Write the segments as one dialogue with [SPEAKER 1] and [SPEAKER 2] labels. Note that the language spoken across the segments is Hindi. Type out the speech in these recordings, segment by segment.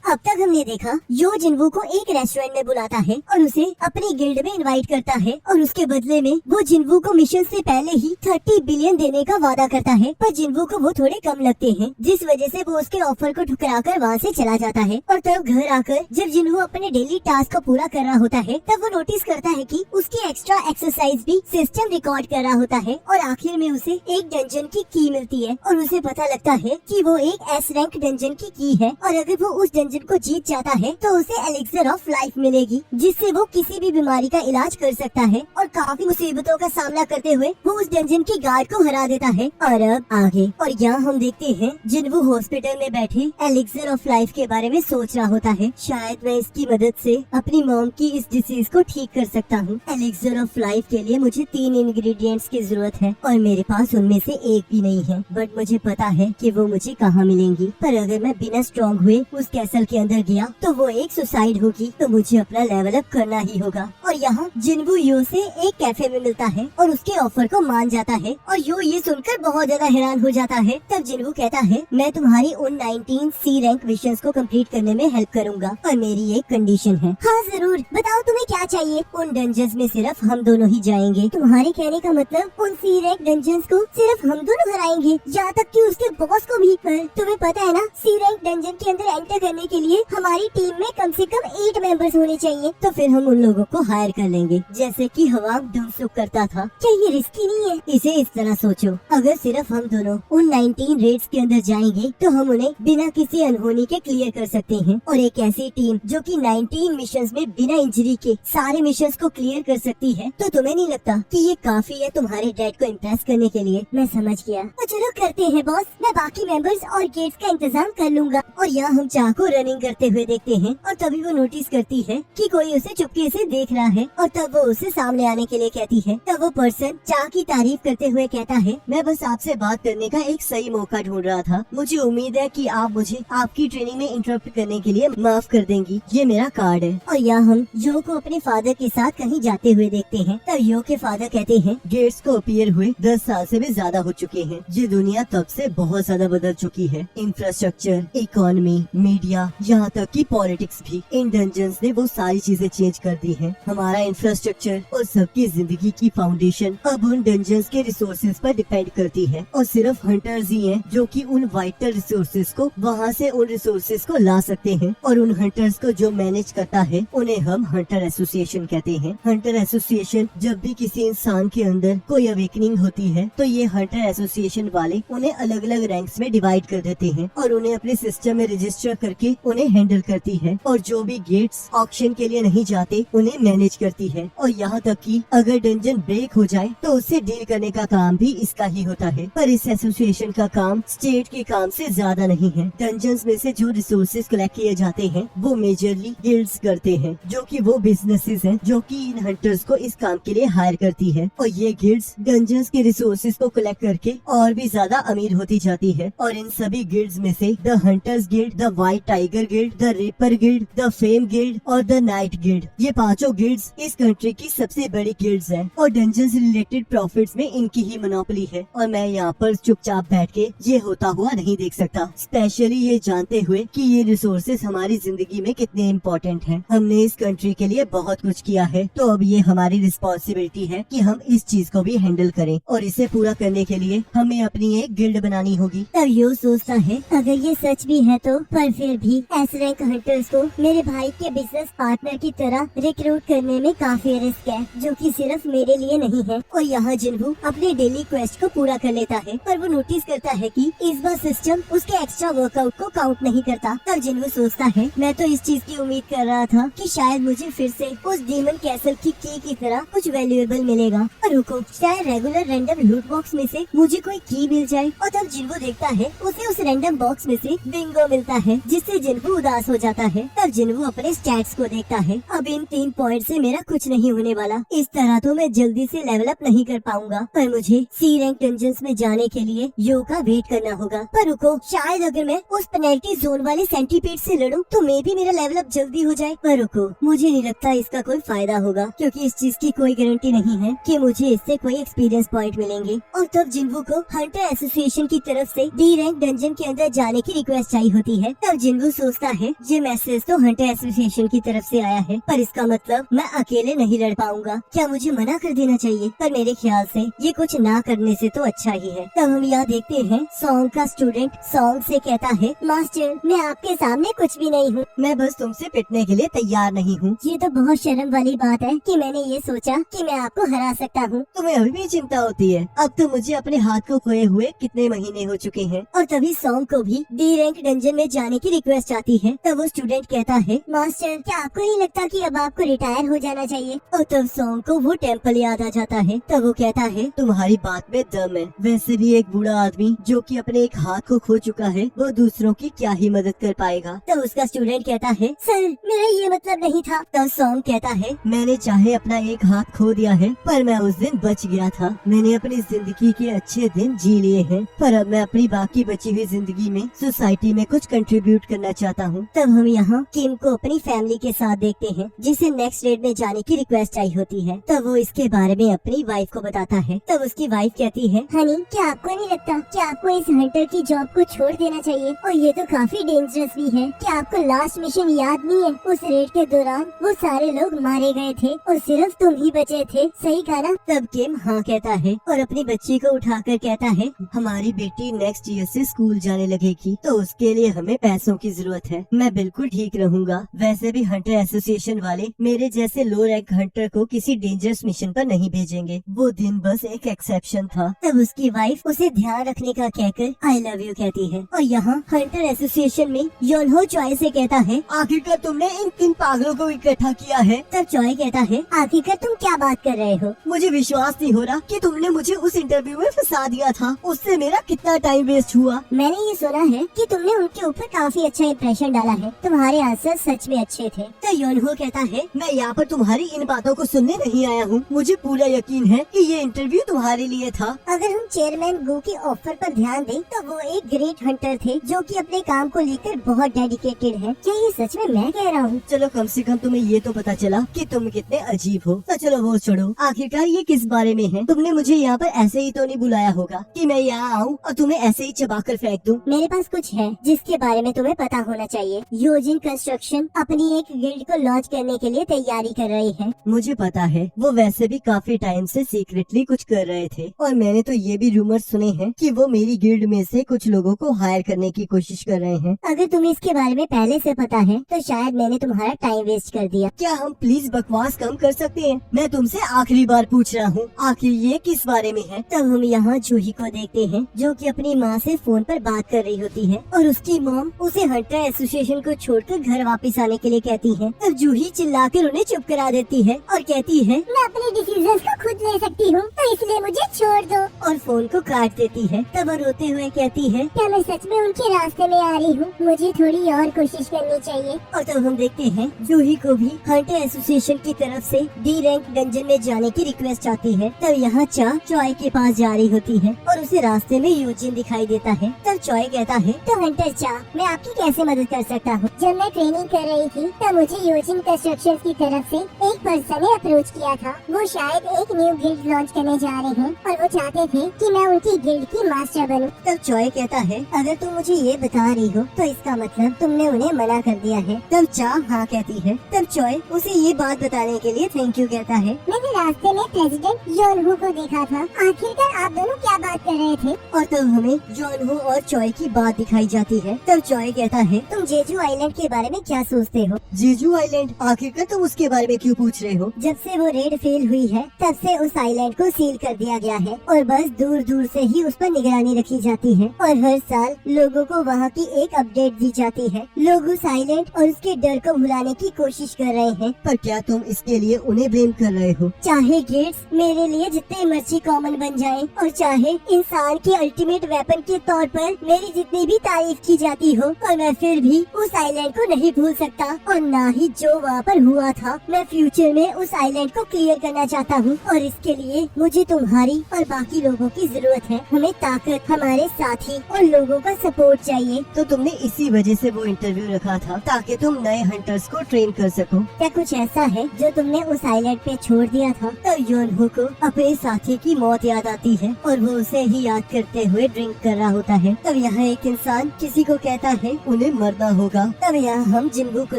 [SPEAKER 1] अब तक हमने देखा यो जिन्वू को एक रेस्टोरेंट में बुलाता है और उसे अपनी गिल्ड में इनवाइट करता है और उसके बदले में वो जिन्वू को मिशन से पहले ही 30 बिलियन देने का वादा करता है, पर जिन्वू को वो थोड़े कम लगते हैं, जिस वजह से वो उसके ऑफर को ठुकराकर वहाँ से चला जाता है। और तब घर आकर जब जिन्वू अपने डेली टास्क को पूरा कर रहा होता है तब वो नोटिस करता है कि उसकी एक्स्ट्रा एक्सरसाइज भी सिस्टम रिकॉर्ड कर रहा होता है और आखिर में उसे एक डंजन की की मिलती है और उसे पता लगता है कि वो एक एस रैंक डंजन की है और अगर वो उस डंजन को जीत जाता है तो उसे एलिक्सर ऑफ लाइफ मिलेगी, जिससे वो किसी भी बीमारी का इलाज कर सकता है। और काफी मुसीबतों का सामना करते हुए वो उस डंजन की गार्ड को हरा देता है। और अब आगे और यहाँ हम देखते हैं जिन्वू हॉस्पिटल में बैठे एलिक्सर ऑफ लाइफ के बारे में सोच रहा होता है, शायद मैं इसकी मदद से अपनी मॉम की इस डिसीज को ठीक कर सकता हूँ। एलिक्सर ऑफ लाइफ के लिए मुझे 3 इंग्रेडिएंट्स की जरूरत है और मेरे पास उनमें से एक भी नहीं है, बट मुझे पता है कि वो मुझे कहाँ मिलेंगी। पर अगर मैं बिना स्ट्रॉन्ग हुए उस कैसल के अंदर गया तो वो एक सुसाइड होगी, तो मुझे अपना लेवल अप करना ही होगा। और यहाँ जिन्वू यो से एक कैफे में मिलता है और उसके ऑफर को मान जाता है और यो ये सुनकर बहुत ज्यादा हैरान हो जाता है। तब जिन्वू कहता है, मैं तुम्हारी उन 19 सी रैंक मिशंस को कंप्लीट करने में हेल्प करूंगा और मेरी एक कंडीशन है। हाँ जरूर, बताओ तुम्हें क्या चाहिए। उन डंजन्स में सिर्फ हम दोनों ही जाएंगे। तुम्हारे कहने का मतलब उन सी रैंक डंजन्स को सिर्फ हम दोनों हराएंगे, यहाँ तक कि उसके बॉस को भी। पर तुम्हें पता है ना, सी रैंक डंजन के अंदर एंटर करने के लिए हमारी टीम में कम से कम 8 मेंबर्स होने चाहिए। तो फिर हम उन लोगों को हायर कर लेंगे, जैसे कि हवाब डुमसुक करता था। क्या ये रिस्की नहीं है? इसे इस तरह सोचो, अगर सिर्फ हम दोनों उन 19 रेड्स के अंदर जाएंगे तो हम उन्हें बिना किसी अनहोनी के क्लियर कर सकते हैं। और एक ऐसी टीम जो कि 19 मिशंस में बिना इंजरी के सारे मिशंस को क्लियर कर सकती है, तो तुम्हें नहीं लगता कि ये काफी है तुम्हारे डैड को इम्प्रेस करने के लिए? मैं समझ गया, तो चलो करते हैं बॉस। मैं बाकी मेंबर्स और गेट्स का इंतजाम कर लूंगा। और यहाँ हम चाह को रनिंग करते हुए देखते हैं और तभी वो नोटिस करती है कि कोई उसे चुपके से देख रहा है और तब वो उसे सामने आने के लिए कहती है। तब वो पर्सन चाह की तारीफ करते हुए कहता है, मैं बस आपसे बात करने का एक सही मौका ढूंढ रहा था। मुझे उम्मीद है कि आप मुझे आपकी ट्रेनिंग में इंटरप्ट करने के लिए माफ कर देंगी। ये मेरा कार्ड है। और यहाँ हम यो को अपने फादर के साथ कहीं जाते हुए देखते हैं। तब यो के फादर कहते हैं,
[SPEAKER 2] गेट्स को अपीयर हुए 10 साल से भी ज्यादा हो चुके हैं। ये दुनिया तब से बहुत ज्यादा बदल चुकी है। इंफ्रास्ट्रक्चर, इकोनॉमी, मीडिया, यहाँ तक कि पॉलिटिक्स भी। इन डंजन्स ने वो सारी चीजें चेंज कर दी हैं। हमारा इंफ्रास्ट्रक्चर और सबकी जिंदगी की फाउंडेशन अब उन डंजन्स के रिसोर्सेज पर डिपेंड करती है और सिर्फ हंटर्स ही हैं जो कि उन वाइटल रिसोर्सेज को वहाँ से उन रिसोर्सेज को ला सकते हैं। और उन हंटर्स को जो मैनेज करता है उन्हें हम हंटर एसोसिएशन कहते हैं। हंटर एसोसिएशन, जब भी किसी इंसान के अंदर कोई अवेकनिंग होती है तो ये हंटर एसोसिएशन वाले उन्हें अलग अलग रैंक्स में डिवाइड कर देते हैं और उन्हें अपने सिस्टम में रजिस्टर करके उन्हें हैंडल करती है। और जो भी गेट्स ऑक्शन के लिए नहीं जाते उन्हें मैनेज करती है। और यहाँ तक कि अगर डंजन ब्रेक हो जाए तो उससे डील करने का काम भी इसका ही होता है। पर इस एसोसिएशन का काम स्टेट के काम से ज्यादा नहीं है। डंजन्स में से जो रिसोर्सेज कलेक्ट किए जाते हैं वो मेजरली गिल्ड्स करते हैं, जो कि वो बिजनेसेस हैं जो कि इन हंटर्स को इस काम के लिए हायर करती है। और ये गिल्ड्स डंजन्स के रिसोर्सेज को कलेक्ट करके और भी ज्यादा अमीर होती जाती है। और इन सभी गिल्ड्स में से the hunters guild, the white tiger guild, the reaper guild, the fame guild और द नाइट गिल्ड, ये पांचों गिल्ड्स इस कंट्री की सबसे बड़ी गिल्ड्स हैं और डंजन से रिलेटेड प्रॉफिट्स में इनकी ही मोनोपोली है। और मैं यहाँ पर चुपचाप बैठ के ये होता हुआ नहीं देख सकता, स्पेशली ये जानते हुए कि ये रिसोर्सेज हमारी जिंदगी में कितने इम्पोर्टेंट हैं। हमने इस कंट्री के लिए बहुत कुछ किया है, तो अब ये हमारी रिस्पॉन्सिबिलिटी है कि हम इस चीज को भी हैंडल करें और इसे पूरा करने के लिए हमें अपनी एक गिल्ड बनानी होगी।
[SPEAKER 1] तब यो सोचता है, अगर ये सच भी है तो पर फिर भी एस रैंक हंटर्स को मेरे भाई के बिजनेस पार्टनर की तरह रिक्रूट करने में काफी रिस्क है, जो कि सिर्फ मेरे लिए नहीं है। और यहाँ जिन्वू अपने डेली क्वेस्ट को पूरा कर लेता है, पर वो नोटिस करता है कि इस बार सिस्टम उसके एक्स्ट्रा वर्कआउट को काउंट नहीं करता। तब जिन्वू सोचता है, मैं तो इस चीज की उम्मीद कर रहा था कि शायद मुझे फिर से उस डीमन कैसल की की तरह कुछ वैल्यूएबल मिलेगा। और रुको, शायद रेगुलर रैंडम लूट बॉक्स में से मुझे कोई की मिल जाए। और तब जिन्वू देखता है उसे उस रैंडम बॉक्स में से बिंगो मिलता है, जिससे जिन्वू उदास हो जाता है। तब जिन्वू अपने स्टैट्स को देखता है, अब इन 3 पॉइंट से मेरा कुछ नहीं होने वाला, इस तरह तो मैं जल्दी से लेवल अप नहीं कर पाऊंगा। पर मुझे सी रैंक डंजन्स में जाने के लिए यो का वेट करना होगा। पर रुको, शायद अगर मैं उस पेनल्टी जोन वाले सेंटीपीड से लड़ूं तो मे भी मेरा लेवल अप जल्दी हो जाए। पर रुको, मुझे नहीं लगता इसका कोई फायदा होगा, क्योंकि इस चीज की कोई गारंटी नहीं है कि मुझे इससे कोई एक्सपीरियंस पॉइंट मिलेंगे। और तब जिन्वू को हंटर एसोसिएशन की तरफ से डी रैंक डंजन के अंदर जाने की रिक्वेस्ट आई होती है। तब जिन्वू सोचता है ये मैसेज तो हंटर एसोसिएशन की तरफ से आया है, पर इसका मतलब मैं अकेले नहीं लड़ पाऊंगा। क्या मुझे मना कर देना चाहिए? पर मेरे ख्याल से ये कुछ ना करने से तो अच्छा ही है। तब हम यहाँ देखते हैं सॉन्ग का स्टूडेंट सॉन्ग से कहता है, मास्टर मैं आपके सामने कुछ भी नहीं हूँ।
[SPEAKER 2] मैं बस तुमसे पिटने के लिए तैयार नहीं हूँ।
[SPEAKER 1] ये तो बहुत शर्म वाली बात है कि मैंने ये सोचा कि मैं आपको हरा सकता हूँ।
[SPEAKER 2] तुम्हें अभी भी चिंता होती है? अब तो मुझे अपने हाथ को खोए हुए कितने महीने हो चुके हैं।
[SPEAKER 1] और तभी सॉन्ग को भी डी रैंक डंजन में जाने की रिक्वेस्ट आती है। तब वो स्टूडेंट कहता है, मास्टर क्या आपको नहीं लगता कि अब आपको रिटायर हो जाना चाहिए? और तब सॉन्ग को वो टेम्पल याद आ जाता है। तब वो कहता है,
[SPEAKER 2] तुम्हारी बात में दम है। वैसे भी एक बूढ़ा आदमी जो कि अपने एक हाथ को खो चुका है, वो दूसरों की क्या ही मदद कर पाएगा।
[SPEAKER 1] तब उसका स्टूडेंट कहता है, सर मेरा ये मतलब नहीं था। तब सॉन्ग कहता है,
[SPEAKER 2] मैंने चाहे अपना एक हाथ खो दिया है, पर मैं उस दिन बच गया था। मैंने अपनी जिंदगी के अच्छे दिन जी लिए हैं, पर अब मैं अपनी बाकी बची हुई जिंदगी में सोसाइटी में कुछ कंट्रीब्यूट करना चाहता हूँ।
[SPEAKER 1] तब हम यहाँ किम को अपनी फैमिली के साथ देखते हैं, जिसे नेक्स्ट रेड में जाने की रिक्वेस्ट आई होती है। तब वो इसके बारे में अपनी वाइफ को बताता है। तब उसकी वाइफ कहती है, हनी क्या आपको नहीं लगता कि आपको इस हंटर की जॉब को छोड़ देना चाहिए? और ये तो काफी डेंजरस भी है। क्या आपको लास्ट मिशन याद नहीं है? उस रेड के दौरान वो सारे लोग मारे गए थे और सिर्फ तुम ही बचे थे, सही कहा ना? तब किम हाँ कहता है और अपनी बच्ची को उठाकर कहता है,
[SPEAKER 2] हमारी बेटी नेक्स्ट ईयर से स्कूल जाने लगेगी, तो उसके लिए हमें पैसों की जरूरत है। मैं बिल्कुल ठीक रहूंगा। वैसे भी हंटर एसोसिएशन वाले मेरे जैसे लो रैंक हंटर को किसी डेंजरस मिशन पर नहीं भेजेंगे। वो दिन बस एक एक्सेप्शन था।
[SPEAKER 1] तब उसकी वाइफ उसे ध्यान रखने का कहकर आई लव यू कहती है। और यहाँ हंटर एसोसिएशन में योनहो चॉय से कहता है,
[SPEAKER 2] आखिरकार तुमने इन 3 पागलों को इकट्ठा किया है।
[SPEAKER 1] तब चॉय कहता है, आखिरकार तुम क्या बात कर रहे हो?
[SPEAKER 2] मुझे विश्वास नहीं हो रहा कि तुमने मुझे उस इंटरव्यू में फंसा दिया था। उससे मेरा कितना टाइम वेस्ट हुआ।
[SPEAKER 1] मैंने ये सुना है कि तुमने उनके ऊपर काफी अच्छा इम्प्रेशन डाला है। तुम्हारे आंसर सच में अच्छे थे। तो योनहो कहता है,
[SPEAKER 2] मैं यहाँ पर तुम्हारी इन बातों को सुनने नहीं आया हूँ। मुझे पूरा यकीन है कि ये इंटरव्यू तुम्हारे लिए था।
[SPEAKER 1] अगर हम चेयरमैन गो के ऑफर पर ध्यान दें तो वो एक ग्रेट हंटर थे जो कि अपने काम को लेकर बहुत डेडिकेटेड है। क्या ये सच में मैं कह रहा हूँ?
[SPEAKER 2] चलो कम से कम तुम्हें ये तो पता चला कि तुम कितने अजीब हो। तो चलो वो छोड़ो, आखिरकार ये किस बारे में है? तुमने मुझे यहाँ पर ऐसे ही तो नहीं बुलाया होगा कि मैं यहाँ आऊँ और तुम्हें ऐसे ही चबा कर फेंक दूँ।
[SPEAKER 1] मेरे पास कुछ है जिसके बारे में तुम्हें पता होना चाहिए। योजिन कंस्ट्रक्शन अपनी एक गिल्ड को लॉन्च करने के लिए तैयारी कर रही है।
[SPEAKER 2] मुझे पता है, वो वैसे भी काफी टाइम से सीक्रेटली कुछ कर रहे थे और मैंने तो ये भी रूमर सुने हैं कि वो मेरी गिल्ड में से कुछ लोगों को हायर करने की कोशिश कर रहे हैं।
[SPEAKER 1] अगर तुम्हें इसके बारे में पहले से पता है तो शायद मैंने तुम्हारा टाइम वेस्ट कर दिया।
[SPEAKER 2] क्या हम प्लीज बकवास कम कर सकते हैं? मैं तुमसे आखिरी बार पूछ रहा हूँ, आखिर ये किस बारे में है?
[SPEAKER 1] तब हम यहाँ जूही को देखते हैं जो कि अपनी माँ से फोन पर बात कर रही होती है और उसकी मॉम उसे हंटर एसोसिएशन को छोड़कर घर वापस आने के लिए कहती है। तब जूही चिल्लाकर उन्हें चुप करा देती है और कहती है, मैं अपने डिसीजंस को खुद ले सकती हूँ, तो इसलिए मुझे छोड़ दो। और फोन को काट देती है। तब वो रोते हुए कहती है, क्या मैं सच में उनके रास्ते में आ रही हूँ? मुझे थोड़ी और कोशिश करनी चाहिए। और तब हम देखते हैं जूही को भी हंटर एसोसिएशन की तरफ से डी रैंक डंजन में जाने की रिक्वेस्ट आती है। तब यहाँ चा चॉय के पास जा रही होती है और उसे रास्ते में यूजिन दिखाई देता है। तब चॉय कहता है, तो हंटर चा मैं आपकी कैसे मदद कर सकता हूँ? जब मैं ट्रेनिंग कर रही थी तब मुझे यूजिन कंस्ट्रक्शन की तरफ से एक पर्सन ने अप्रोच किया था। वो शायद एक न्यू गिल्ड लॉन्च करने जा रहे हैं और वो चाहते थे कि मैं उनकी गिल्ड की मास्टर बनूं। तब चॉय कहता है, अगर तुम मुझे ये बता रही हो तो इसका मतलब तुमने उन्हें मना कर दिया है। तब चा हाँ कहती है। तब चॉय उसे ये बात बताने के लिए थैंक यू कहता है। मैंने रास्ते में प्रेसिडेंट योनहो को देखा था। आखिरकार आप दोनों क्या बात कर रहे थे? और तब हमें योनहो और चॉय की बात दिखाई जाती है। तब चॉय कहता है, तुम जेजू आइलैंड के बारे में क्या सोचते हो?
[SPEAKER 2] Jeju island? आखिरकार तुम उसके बारे में क्यों पूछ रहे हो?
[SPEAKER 1] जब से वो रेड फेल हुई है तब से उस आइलैंड को सील कर दिया गया है और बस दूर दूर से ही उस पर निगरानी रखी जाती है और हर साल लोगों को वहाँ की एक अपडेट दी जाती है। लोग उस आइलैंड और उसके डर को भुलाने की कोशिश कर रहे हैं।
[SPEAKER 2] पर क्या तुम इसके लिए उन्हें ब्लेम कर रहे हो?
[SPEAKER 1] चाहे गेट्स मेरे लिए जितने मर्जी कॉमन बन जाएं और चाहे इंसान के अल्टीमेट वेपन के तौर पर मेरी जितनी भी तारीफ की जाती हो, और मैं फिर भी उस आइलैंड को नहीं भूल सकता और ना ही जो वहाँ पर हुआ था। मैं फ्यूचर में उस आइलैंड को क्लियर करना चाहता हूँ और इसके लिए मुझे तुम्हारी और बाकी लोगों की जरूरत है। हमें ताकत, हमारे साथी और लोगों का सपोर्ट चाहिए।
[SPEAKER 2] तो तुमने इसी वजह से वो इंटरव्यू रखा था ताकि तुम नए हंटर्स को ट्रेन कर सको?
[SPEAKER 1] क्या कुछ ऐसा है जो तुमने उस आइलैंड पे छोड़ दिया था? तो योनहो को अपने साथी की मौत याद आती है और वो उसे ही याद करते हुए ड्रिंक कर रहा होता है। तब यहाँ एक इंसान किसी को कहता है,
[SPEAKER 2] उन्हें तुम्हें मरना होगा।
[SPEAKER 1] तब यहाँ हम जिन्वू को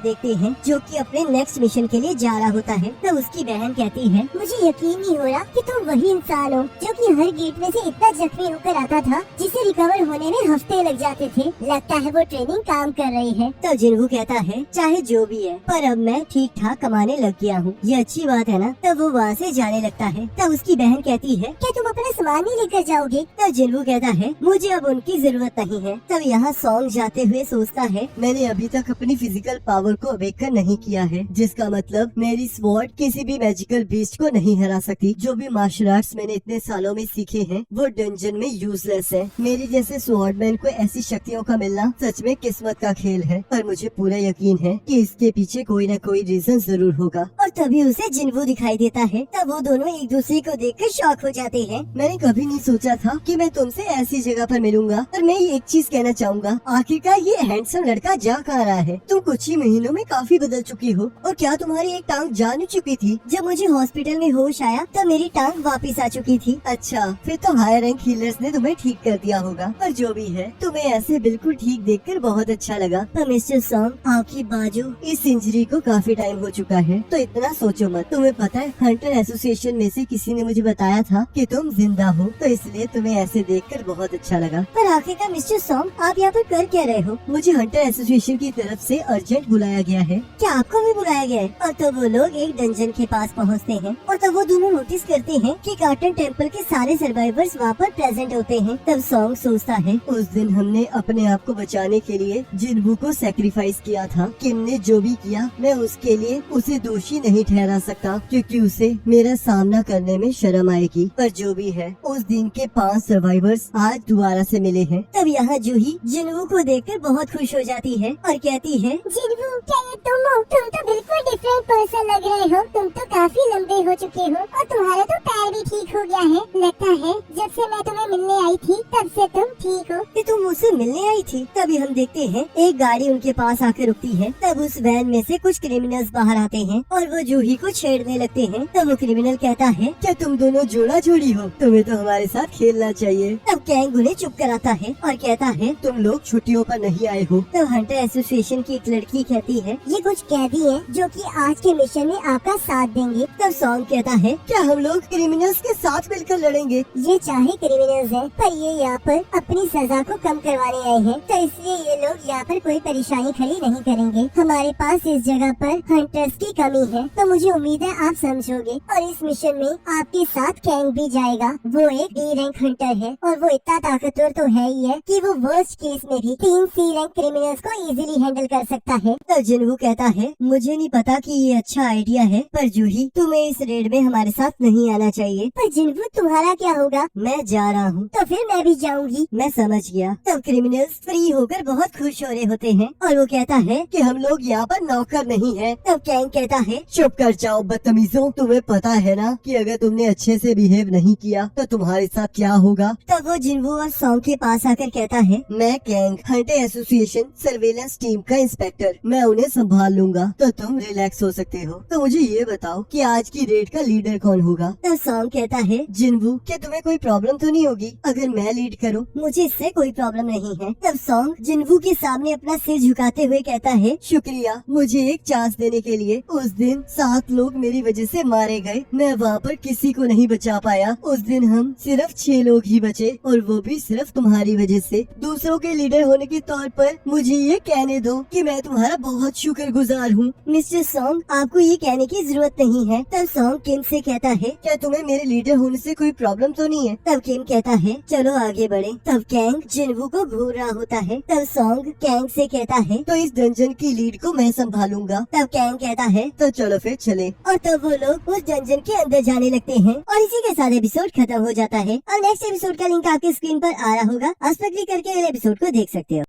[SPEAKER 1] देखते हैं जो कि अपने नेक्स्ट मिशन के लिए जा रहा होता है। तो उसकी बहन कहती है, मुझे यकीन नहीं हो रहा कि तुम वही इंसान हो जो कि हर गेट में से इतना जख्मी होकर आता था जिसे रिकवर होने में हफ्ते लग जाते थे। लगता है वो ट्रेनिंग काम कर रही है। तो जिन्वू कहता है, चाहे जो भी है पर अब मैं ठीक ठाक कमाने लग गया हूँ, ये अच्छी बात है ना। तब वो वहाँ से जाने लगता है। तब उसकी बहन कहती है, क्या तुम अपना सामान नहीं लेकर जाओगे? तब जिन्वू कहता है, मुझे अब उनकी जरूरत नहीं है। तब यहाँ सॉन्ग जाते हुए सोचता है,
[SPEAKER 2] मैंने अभी तक अपनी फिजिकल पावर को अवेकन नहीं किया है, जिसका मतलब मेरी स्वॉर्ड किसी भी मैजिकल बीस्ट को नहीं हरा सकती। जो भी मार्शल आर्ट्स मैंने इतने सालों में सीखे हैं वो डंजन में यूजलेस है। मेरे जैसे स्वॉर्डमैन को ऐसी शक्तियों का मिलना सच में किस्मत का खेल है, पर मुझे पूरा यकीन है कि इसके पीछे कोई न कोई रीजन जरूर होगा।
[SPEAKER 1] और तभी उसे जिन्वू दिखाई देता है। तब वो दोनों एक दूसरे को देखकर शॉक हो जाते हैं।
[SPEAKER 2] मैंने कभी नहीं सोचा था कि मैं तुमसे ऐसी जगह पर मिलूंगा। और मैं एक चीज कहना चाहूँगा, आखिरकार ये हैंडसम लड़का जा कहाँ रहा है? तुम कुछ ही महीनों में काफी बदल चुकी हो। और क्या तुम्हारी एक टांग जा नहीं चुकी थी?
[SPEAKER 1] जब मुझे हॉस्पिटल में होश आया तब मेरी टांग वापस आ चुकी थी।
[SPEAKER 2] अच्छा, फिर तो हायर रैंक हीलर्स ने तुम्हें ठीक कर दिया होगा। पर जो भी है, तुम्हें ऐसे बिल्कुल ठीक देखकर बहुत अच्छा लगा।
[SPEAKER 1] तो मिस्टर सॉन्ग, आपकी बाजू
[SPEAKER 2] इस इंजरी को काफी टाइम हो चुका है, तो इतना सोचो मत। तुम्हें पता है, हंटर एसोसिएशन में से किसी ने मुझे बताया था कि तुम जिंदा हो, तो इसलिए तुम्हें ऐसे देखकर बहुत अच्छा लगा।
[SPEAKER 1] पर आखिरकार मिस्टर सॉन्ग, आप यहाँ पर कर क्या रहे हो?
[SPEAKER 2] मुझे हंटर एसोसिएशन की तरफ से अर्जेंट बुलाया गया है।
[SPEAKER 1] क्या आपको भी बुलाया गया है? और तो वो लोग एक डंजन के पास पहुँचते हैं और तब वो दोनों नोटिस करते हैं कि कार्टन टेम्पल के सारे सर्वाइवर्स वहाँ पर प्रेजेंट होते हैं। तब सॉन्ग सोचता है,
[SPEAKER 2] उस दिन हमने अपने आप को बचाने के लिए जिन्वू को सैक्रिफाइस किया था। किम ने जो भी किया, मैं उसके लिए उसे दोषी नहीं ठहरा सकता, क्योंकि उसे मेरा सामना करने में शर्म आएगी। पर जो भी है, उस दिन के 5 सर्वाइवर्स आज दोबारा से मिले हैं।
[SPEAKER 1] तब यहाँ जूही जिन्वू को देखकर बहुत खुश हो जाती है और कहती है, जिन्वू, क्या ये तुम हो? तुम तो बिल्कुल डिफरेंट पर्सन लग रहे हो। तुम तो काफी लंबे हो चुके हो और तुम्हारा तो पैर भी ठीक हो गया है। लगता है जब से मैं तुम्हें मिलने आई थी तब से तुम ठीक हो।
[SPEAKER 2] कि तुम मुझसे मिलने आई थी?
[SPEAKER 1] तभी हम देखते हैं एक गाड़ी उनके पास आकर रुकती है। तब उस वैन में से कुछ क्रिमिनल्स बाहर आते हैं और वो जूही को छेड़ने लगते हैं। तब वो क्रिमिनल कहता है,
[SPEAKER 2] क्या तुम दोनों जोड़ा जोड़ी हो? तुम्हें तो हमारे साथ खेलना चाहिए।
[SPEAKER 1] तब कैंग उन्हें चुप कराता है और कहता है,
[SPEAKER 2] तुम लोग छुट्टियों पर नहीं आए हो।
[SPEAKER 1] तब हंटर एसोसिएशन की एक लड़की कहती है, ये कुछ कैदी हैं जो कि आज के मिशन में आपका साथ देंगे। तब सॉन्ग कहता है,
[SPEAKER 2] क्या हम लोग क्रिमिनल्स के साथ मिलकर लड़ेंगे?
[SPEAKER 1] ये चाहे क्रिमिनल्स हैं, पर ये यहाँ पर अपनी सजा को कम करवाने आए हैं, तो इसलिए ये लोग यहाँ पर कोई परेशानी खड़ी नहीं करेंगे। हमारे पास इस जगह पर हंटर्स की कमी है, तो मुझे उम्मीद है आप समझोगे। और इस मिशन में आपके साथ कैंग भी जाएगा। वो एक डी रैंक हंटर है और वो इतना ताकतवर तो है ही है कि वो वर्स्ट केस में भी 3 सी रैंक क्रिमिनल्स को इजीली हैंडल कर सकता है।
[SPEAKER 2] तो जिन्वू कहता है, मुझे नहीं पता कि ये अच्छा आइडिया है, पर जूही तुम्हें इस रेड में हमारे साथ नहीं आना चाहिए।
[SPEAKER 1] पर जिन्वू, तुम्हारा क्या होगा?
[SPEAKER 2] मैं जा रहा हूँ।
[SPEAKER 1] तो फिर मैं भी जाऊंगी।
[SPEAKER 2] मैं समझ गया। तब क्रिमिनल्स फ्री होकर बहुत खुश हो रहे होते हैं और वो कहता है कि हम लोग यहाँ पर नौकर नहीं हैं।
[SPEAKER 1] तब कैंग कहता है,
[SPEAKER 2] चुप कर जाओ बदतमीजों, तुम्हें पता है ना कि अगर तुमने अच्छे से बिहेव नहीं किया तो तुम्हारे साथ क्या होगा।
[SPEAKER 1] तब वो जिन्वू और सॉन्ग के पास आकर कहता है,
[SPEAKER 2] मैं Kang, Hunter association surveillance team का इंस्पेक्टर, मैं उन्हें संभाल लूंगा, तो तुम रिलैक्स हो सकते हो। तो मुझे ये बताओ कि आज की रेड का लीडर कौन होगा?
[SPEAKER 1] तब सॉन्ग कहता है,
[SPEAKER 2] जिन्वू, क्या तुम्हें कोई प्रॉब्लम तो नहीं होगी अगर मैं लीड करूं?
[SPEAKER 1] मुझे इससे कोई प्रॉब्लम नहीं है। तब सॉन्ग जिन्वू के सामने अपना सिर झुकाते हुए कहता है,
[SPEAKER 2] शुक्रिया मुझे एक चांस देने के लिए। उस दिन 7 लोग मेरी वजह से मारे गए, मैं वहाँ पर किसी को नहीं बचा पाया। उस दिन हम सिर्फ 6 लोग ही बचे और वो भी सिर्फ तुम्हारी वजह से। दूसरों के लीडर होने के तौर पर मुझे ये कहने दो कि मैं तुम्हारा बहुत शुक्रगुजार हूँ।
[SPEAKER 1] मिस्टर सॉन्ग, आपको ये कहने की जरूरत नहीं है। तब सॉन्ग किम से कहता है,
[SPEAKER 2] क्या तुम्हें मेरे लीडर होने से कोई प्रॉब्लम तो नहीं है?
[SPEAKER 1] तब किम कहता है, चलो आगे बढ़े। तब कैंग जिन्वू को घूर रहा होता है। तब सॉन्ग कैंग से कहता है,
[SPEAKER 2] तो इस डंजन की लीड को मैं संभालूंगा।
[SPEAKER 1] तब कैंग कहता है,
[SPEAKER 2] तो चलो फिर चले।
[SPEAKER 1] और तब वो लोग उस डंजन के अंदर जाने लगते हैं और इसी के साथ एपिसोड खत्म हो जाता है। और नेक्स्ट एपिसोड का लिंक आपके स्क्रीन पर आ रहा होगा, उस पर क्लिक करके अगले एपिसोड को देख सकते हो।